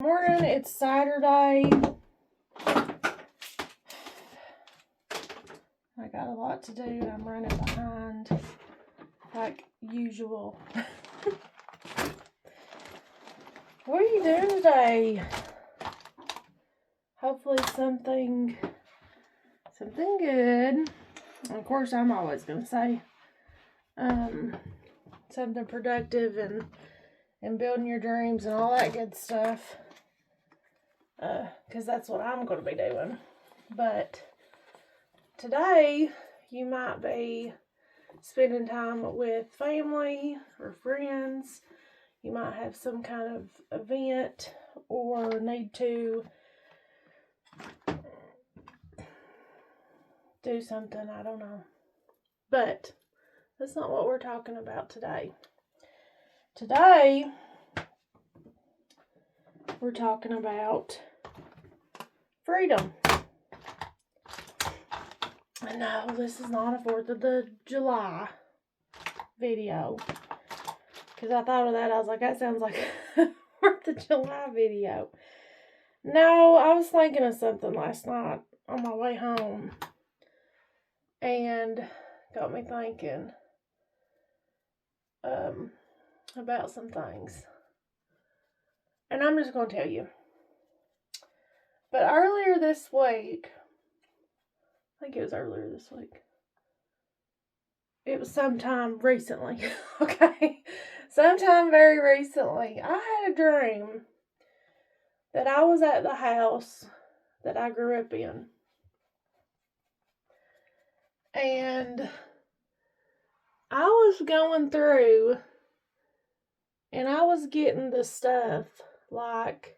Morning, it's Saturday. I got a lot to do and I'm running behind like usual. What are you doing today? Hopefully something good. Of course, I'm always gonna say something productive and building your dreams and all that good stuff. Because that's what I'm going to be doing. But today, you might be spending time with family or friends. You might have some kind of event or need to do something. I don't know. But that's not what we're talking about today. Today, we're talking about freedom. I know this is not a 4th of the July video. Because I thought of that. I was like, that sounds like a 4th of July video. No, I was thinking of something last night on my way home. And got me thinking about some things. And I'm just going to tell you. But earlier this week, I think it was earlier this week. It was sometime recently, okay? Sometime very recently, I had a dream that I was at the house that I grew up in. And I was going through and I was getting the stuff like,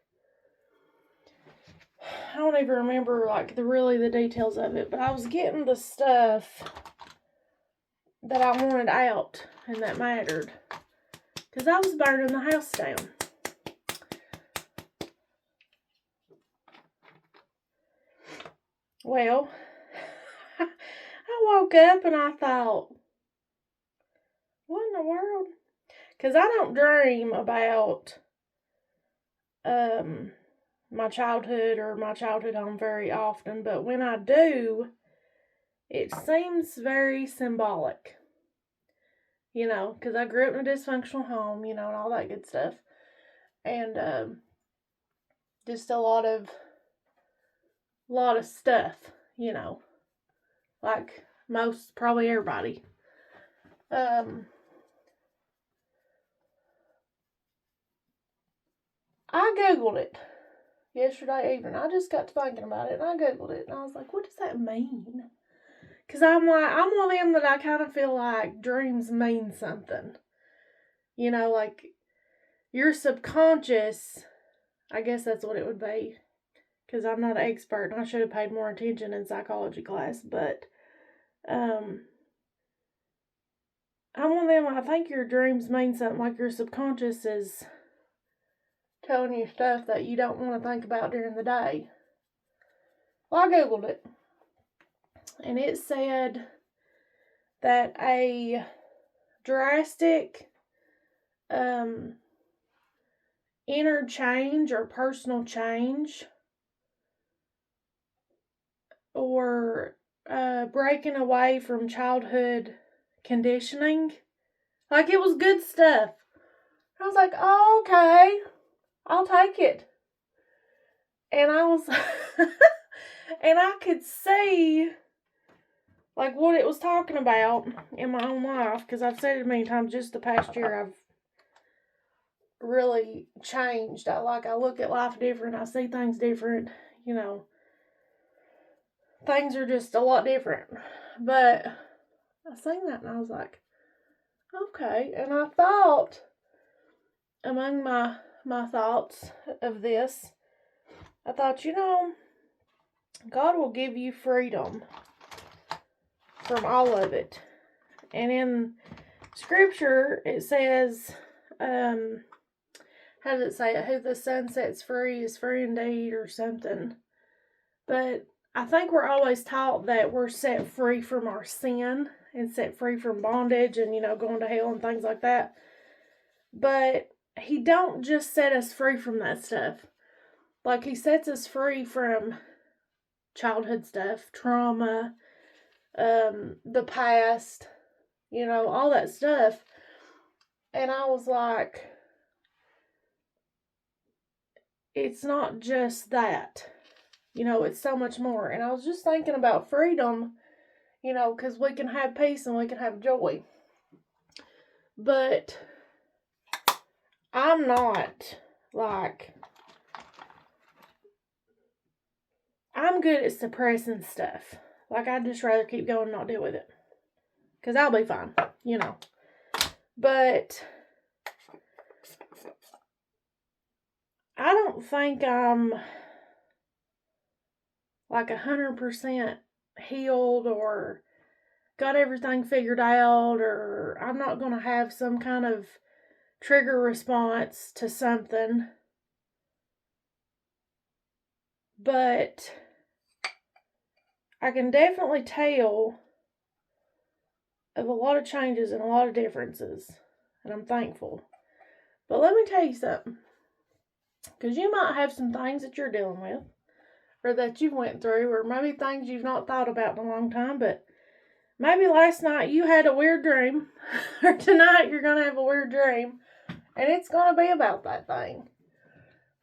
I don't even remember like the details of it, but I was getting the stuff that I wanted out and that mattered. Because I was burning the house down. Well, I woke up and I thought, what in the world? Because I don't dream about my childhood or my childhood home very often, but when I do, it seems very symbolic. You know, because I grew up in a dysfunctional home, you know, and all that good stuff. And just a lot of stuff, you know, like most, probably everybody. I Googled it yesterday evening. I just got to thinking about it and I Googled it and I was like, what does that mean? Because I'm one of them that I kind of feel like dreams mean something. You know, like your subconscious, I guess that's what it would be. Because I'm not an expert and I should have paid more attention in psychology class. But I'm one of them, I think your dreams mean something, like your subconscious is telling you stuff that you don't want to think about during the day. Well, I Googled it. And it said that a drastic inner change or personal change or breaking away from childhood conditioning, like it was good stuff. I was like, oh, okay, I'll take it. And I was and I could see like what it was talking about in my own life, because I've said it many times, just the past year I've really changed. I look at life different. I see things different. You know, things are just a lot different. But I seen that and I was like, okay. And I thought, among my thoughts of this, I thought, you know, God will give you freedom from all of it. And in scripture it says, how does it say it? Who the sun sets free is free indeed, or something. But I think we're always taught that we're set free from our sin and set free from bondage and, you know, going to hell and things like that. But he don't just set us free from that stuff. like, he sets us free from childhood stuff, trauma, the past, you know, all that stuff. And I was like, it's not just that, you know, it's so much more. And I was just thinking about freedom, you know, because we can have peace and we can have joy. But I'm not, like, I'm good at suppressing stuff. Like, I'd just rather keep going and not deal with it. Because I'll be fine, you know. But I don't think I'm like 100% healed or got everything figured out, or I'm not going to have some kind of trigger response to something. But I can definitely tell of a lot of changes and a lot of differences, and I'm thankful. But let me tell you something, because you might have some things that you're dealing with, or that you went through, or maybe things you've not thought about in a long time, but maybe last night you had a weird dream, or tonight you're going to have a weird dream, and it's going to be about that thing.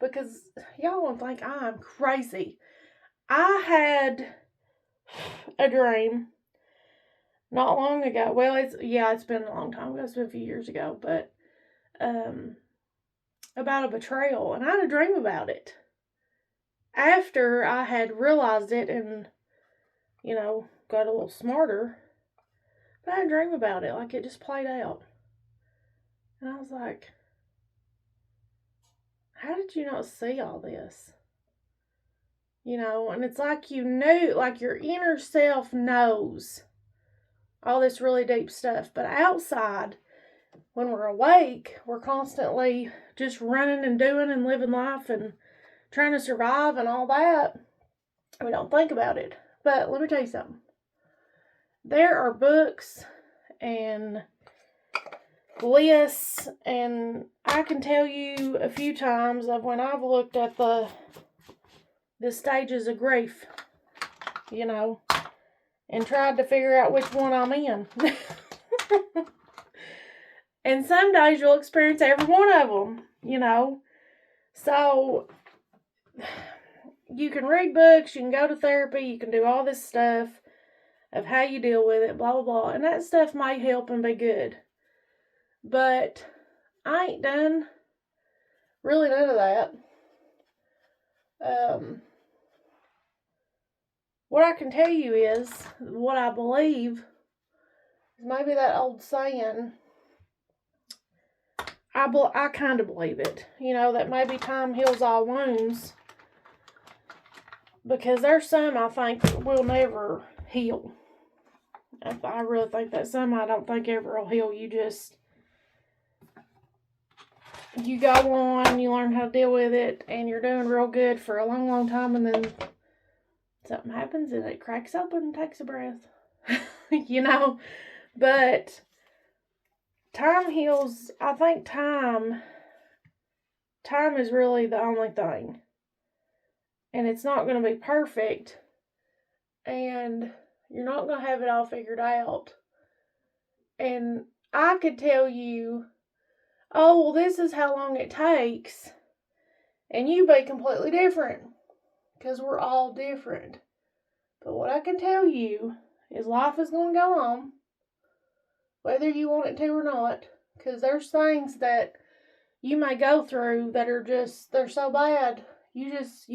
Because y'all won't think I'm crazy. I had a dream not long ago. Well, it's been a long time ago. It's been a few years ago, but about a betrayal, and I had a dream about it after I had realized it and, you know, got a little smarter. But I had a dream about it, like it just played out, and I was like, how did you not see all this? You know, and it's like you knew, like your inner self knows all this really deep stuff, but outside, when we're awake, we're constantly just running and doing and living life and trying to survive and all that. We don't think about it. But let me tell you something. There are books and lists, and I can tell you a few times of when I've looked at the stages of grief, you know, and tried to figure out which one I'm in. And some days you'll experience every one of them, you know. So, you can read books, you can go to therapy, you can do all this stuff of how you deal with it, blah, blah, blah. And that stuff might help and be good. But I ain't done really none of that. What I can tell you is, what I believe, is maybe that old saying, I kind of believe it. You know, that maybe time heals all wounds. Because there's some I think will never heal. I really think that some I don't think ever will heal. You go on, you learn how to deal with it, and you're doing real good for a long, long time, and then something happens and it cracks open and takes a breath. You know? But time heals. I think time is really the only thing. And it's not going to be perfect. And you're not going to have it all figured out. And I could tell you, oh, well, this is how long it takes. And you be completely different. Because we're all different. But what I can tell you is life is going to go on. Whether you want it to or not. Because there's things that you may go through that are just, they're so bad. You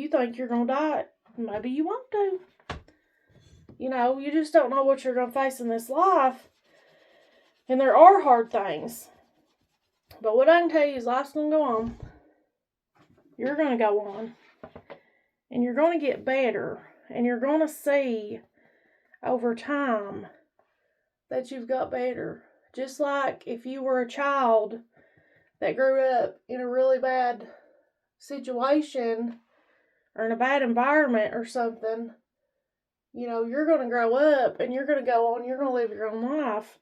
think you're going to die. Maybe you won't do. You know, you just don't know what you're going to face in this life. And there are hard things. But what I can tell you is life's going to go on. You're going to go on. And you're going to get better. And you're going to see over time that you've got better. Just like if you were a child that grew up in a really bad situation or in a bad environment or something, you know, you're going to grow up and you're going to go on, you're going to live your own life.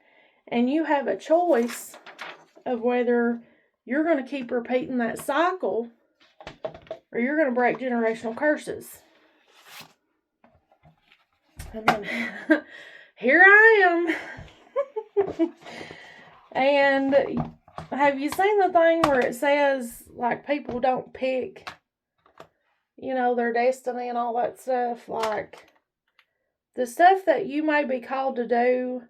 And you have a choice of whether you're going to keep repeating that cycle or you're going to break generational curses. And then here I am. And have you seen the thing where it says, like, people don't pick, their destiny and all that stuff? Like, the stuff that you may be called to do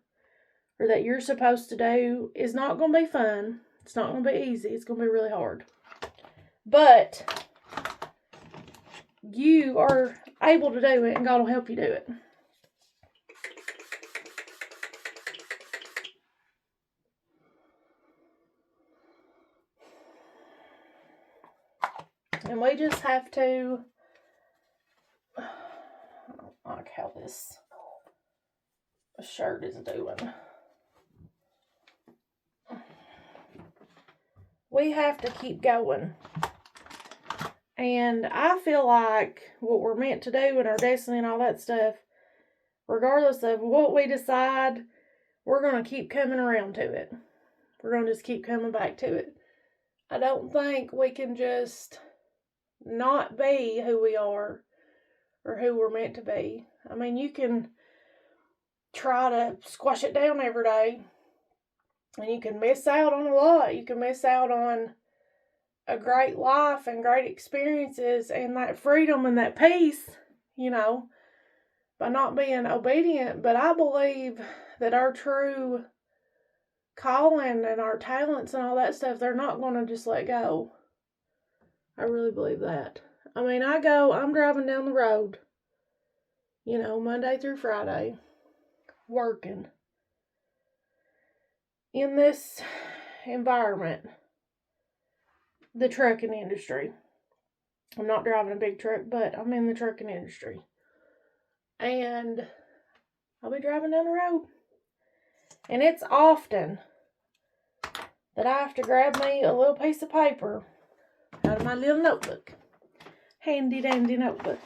or that you're supposed to do is not going to be fun. It's not going to be easy. It's going to be really hard. But you are able to do it, and God will help you do it. And we just have to, I don't like how this shirt is doing. We have to keep going. And I feel like what we're meant to do and our destiny and all that stuff, regardless of what we decide, we're going to keep coming around to it. We're going to just keep coming back to it. I don't think we can just not be who we are or who we're meant to be. I mean, you can try to squash it down every day, and you can miss out on a lot. You can miss out on a great life and great experiences and that freedom and that peace, by not being obedient. But I believe that our true calling and our talents and all that stuff, they're not going to just let go. I really believe that. I mean, I'm driving down the road, Monday through Friday, working in this environment, the trucking industry. I'm not driving a big truck, but I'm in the trucking industry. And I'll be driving down the road. And it's often that I have to grab me a little piece of paper out of my little notebook. Handy dandy notebook.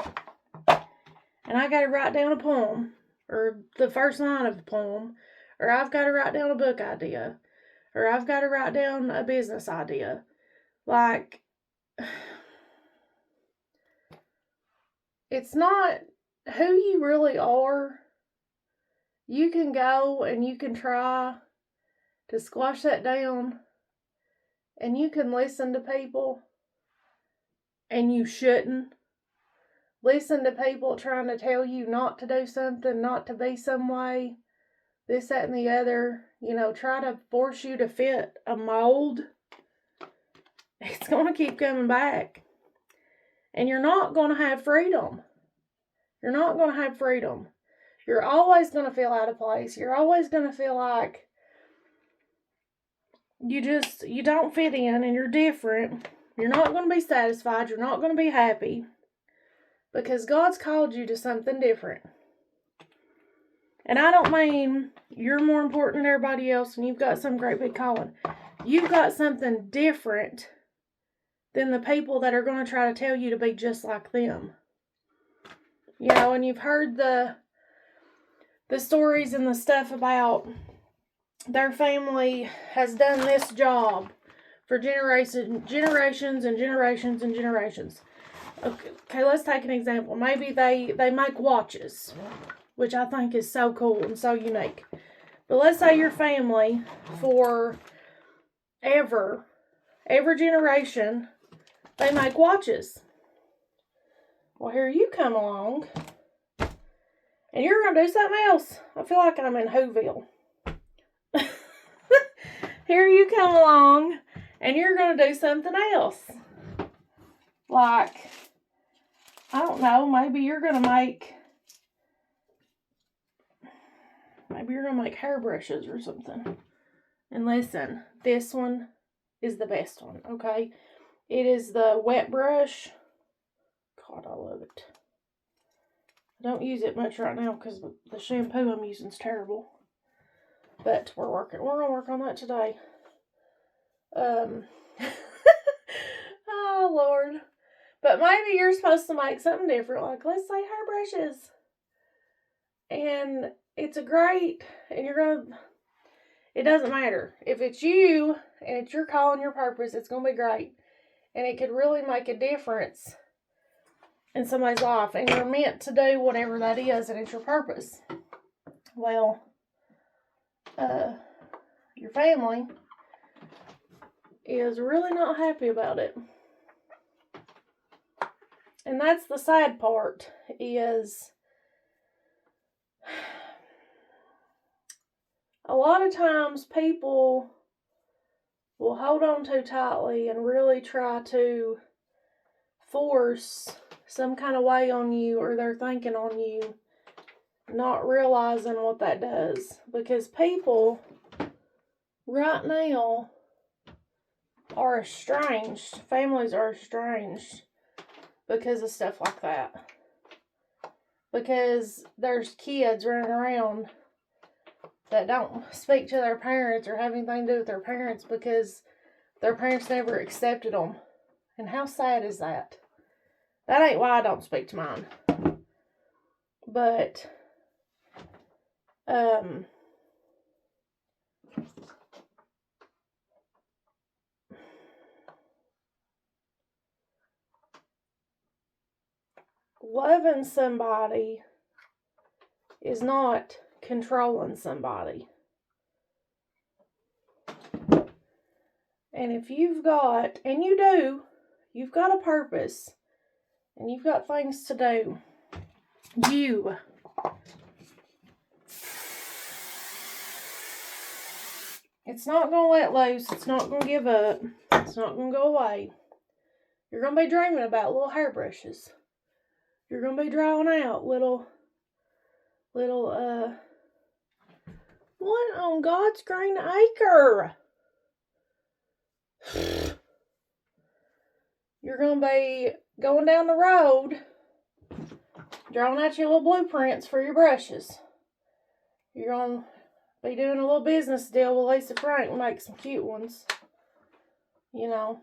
And I got to write down a poem, or the first line of a poem, or I've got to write down a book idea, or I've got to write down a business idea. Like, it's not who you really are. You can go and you can try to squash that down, and you can listen to people, and you shouldn't. Listen to people trying to tell you not to do something, not to be some way, this, that, and the other. Try to force you to fit a mold. It's going to keep coming back. And you're not going to have freedom. You're not going to have freedom. You're always going to feel out of place. You're always going to feel like you don't fit in and you're different. You're not going to be satisfied. You're not going to be happy. Because God's called you to something different. And I don't mean you're more important than everybody else and you've got some great big calling. You've got something different than the people that are going to try to tell you to be just like them. And you've heard the stories and the stuff about their family has done this job for generations and generations and generations. Okay, let's take an example. Maybe they make watches, which I think is so cool and so unique. But let's say your family, for every generation, they make watches. Well, here you come along, and you're going to do something else. I feel like I'm in Whoville. Here you come along, and you're going to do something else. Like, I don't know, maybe you're going to make hairbrushes or something. And listen, this one is the best one, okay? It is the wet brush. God, I love it. I don't use it much right now because the shampoo I'm using is terrible. But we're going to work on that today. Oh, Lord. But maybe you're supposed to make something different. Like, let's say hairbrushes. And it's it doesn't matter. If it's you and it's your call and your purpose, it's going to be great. And it could really make a difference in somebody's life, and you're meant to do whatever that is, and it's your purpose. Well, your family is really not happy about it. And that's the sad part, is a lot of times people will hold on too tightly and really try to force some kind of way on you, or their thinking on you, not realizing what that does. Because people right now are estranged. Families are estranged because of stuff like that. Because there's kids running around that don't speak to their parents or have anything to do with their parents because their parents never accepted them. And how sad is that? That ain't why I don't speak to mine. But, loving somebody is not controlling somebody. And if you've got, and you do, you've got a purpose, and you've got things to do, it's not going to let loose. It's not going to give up. It's not going to go away. You're going to be dreaming about little hairbrushes. You're going to be drawing out little, one on God's green acre. You're going to be going down the road, drawing out your little blueprints for your brushes. You're going to be doing a little business deal with Lisa Frank and make some cute ones. You know,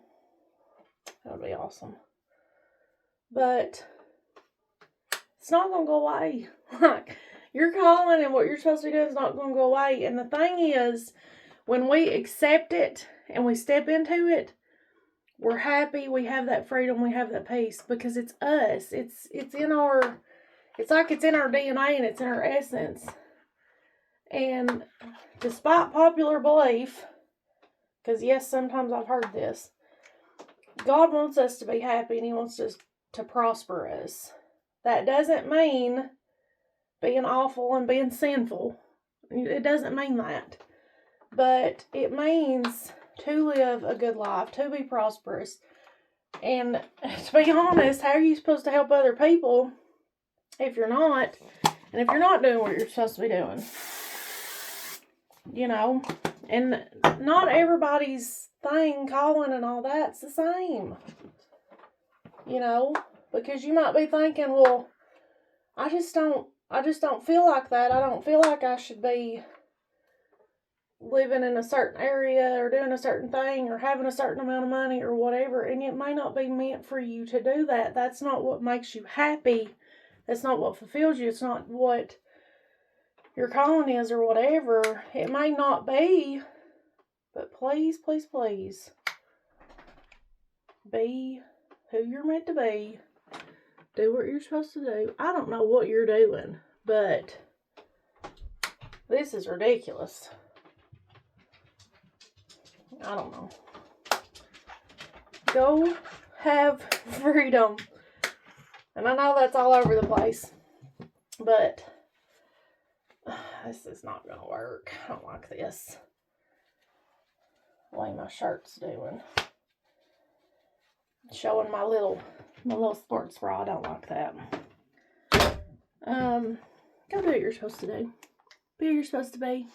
that would be awesome. But it's not going to go away. Like, your calling and what you're supposed to be doing is not going to go away. And the thing is, when we accept it and we step into it, we're happy, we have that freedom, we have that peace, because it's us. It's in our, it's like it's in our DNA and it's in our essence. And despite popular belief, because yes, sometimes I've heard this, God wants us to be happy and He wants us to prosper us. That doesn't mean being awful and being sinful. It doesn't mean that. But it means to live a good life, to be prosperous. And to be honest, how are you supposed to help other people if you're not? And if you're not doing what you're supposed to be doing? You know? And not everybody's thing, calling and all that's the same. You know? Because you might be thinking, well, I just don't feel like that. I don't feel like I should be living in a certain area or doing a certain thing or having a certain amount of money or whatever, and it may not be meant for you to do that. That's not what makes you happy. That's not what fulfills you. It's not what your calling is or whatever. It may not be, but please, please, please be who you're meant to be. Do what you're supposed to do. I don't know what you're doing, but this is ridiculous. I don't know. Go have freedom. And I know that's all over the place. But this is not going to work. I don't like this. The way my shirt's doing. Showing my little sports bra. I don't like that. Go do what you're supposed to do. Be who you're supposed to be.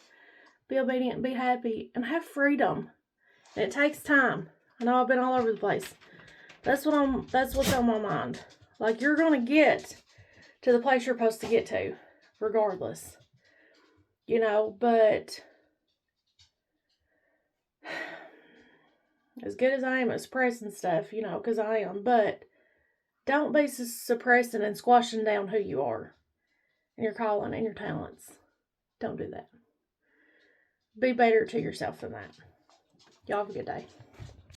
Be obedient. Be happy. And have freedom. And it takes time. I know I've been all over the place. That's what's on my mind. Like, you're going to get to the place you're supposed to get to, regardless. You know, but as good as I am at suppressing stuff, you know, because I am, but don't be suppressing and squashing down who you are and your calling and your talents. Don't do that. Be better to yourself than that. Y'all have a good day.